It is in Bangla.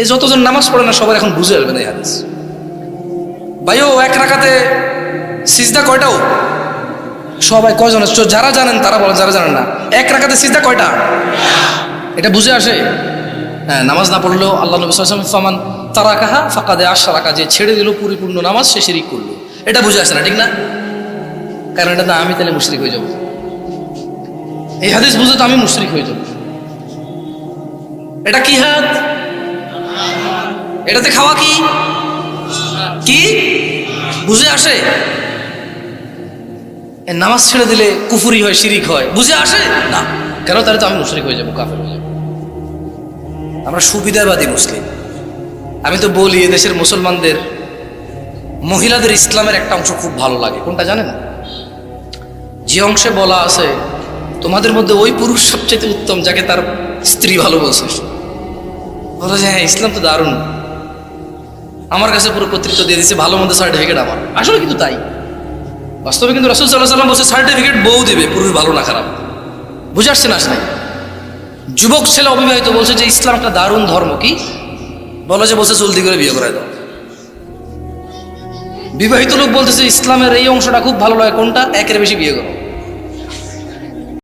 এই যতজন নামাজ পড়ে না সবার এখন বুঝে আসবে না এই হাদিস। ভাইও এক রাকাতে সিজদা কয়টাও? সবাই কয়জন? যারা জানেন তারা বলেন, যারা জানেন না। এক রাকাতে সিজদা কয়টা? এটা বুঝে আসে? হ্যাঁ, নামাজ না পড়লেও আল্লাহ নবী সাল্লাল্লাহু আলাইহি ওয়াসাল্লাম ফামান তারাকাহা ফাকাদে আশরাকা, যে ছেড়ে দিল পরিপূর্ণ নামাজ সে শিরিক করলো। এটা বুঝে আসে না, ঠিক না? কারণ এটা না, আমি তাহলে মুশরিক হয়ে যাব। এই হাদিস বুঝে তো আমি মুশরিক হয়ে যাব। এটা কি হাত? এটাতে খাওয়া কি কি বুঝে আসে? নামাজ ছেড়ে দিলে কুফরি হয়, শিরিক হয়, বুঝে আসে না? কেন? তাহলে তো আমি মুশরিক হয়ে যাবো, কাফের হয়ে যাবো। আমরা সুবিধাবাদী মুসলিম। আমি তো বলি এদেশের মুসলমানদের মহিলাদের ইসলামের একটা অংশ খুব ভালো লাগে। কোনটা জানেন? যে অংশে বলা আছে তোমাদের মধ্যে ওই পুরুষ সবচেয়ে উত্তম যাকে তার স্ত্রী ভালো বলছে। বলা যায় হ্যাঁ, ইসলাম তো দারুণ, আমার কাছে পুরো কর্তৃত্ব দিয়ে দিচ্ছে, ভালো মন্দ সার্টিফিকেট আমার। আসলে কিন্তু তাই, বাস্তবে কিন্তু রাসূল সাল্লাল্লাহু আলাইহি ওয়াসাল্লাম বলছে সার্টিফিকেট বউ দিবে, পুরুষ ভালো না খারাপ। বুঝে আসছে না? আসলে যুবক ছেলে অবিবাহিত বলছে যে ইসলাম একটা দারুণ ধর্ম। কি বলে? যে বলছে জলদি করে বিয়ে করায় দাও। বিবাহিত লোক বলতেছে ইসলামের এই অংশটা খুব ভালো লাগে। কোনটা? একের বেশি বিয়ে করো।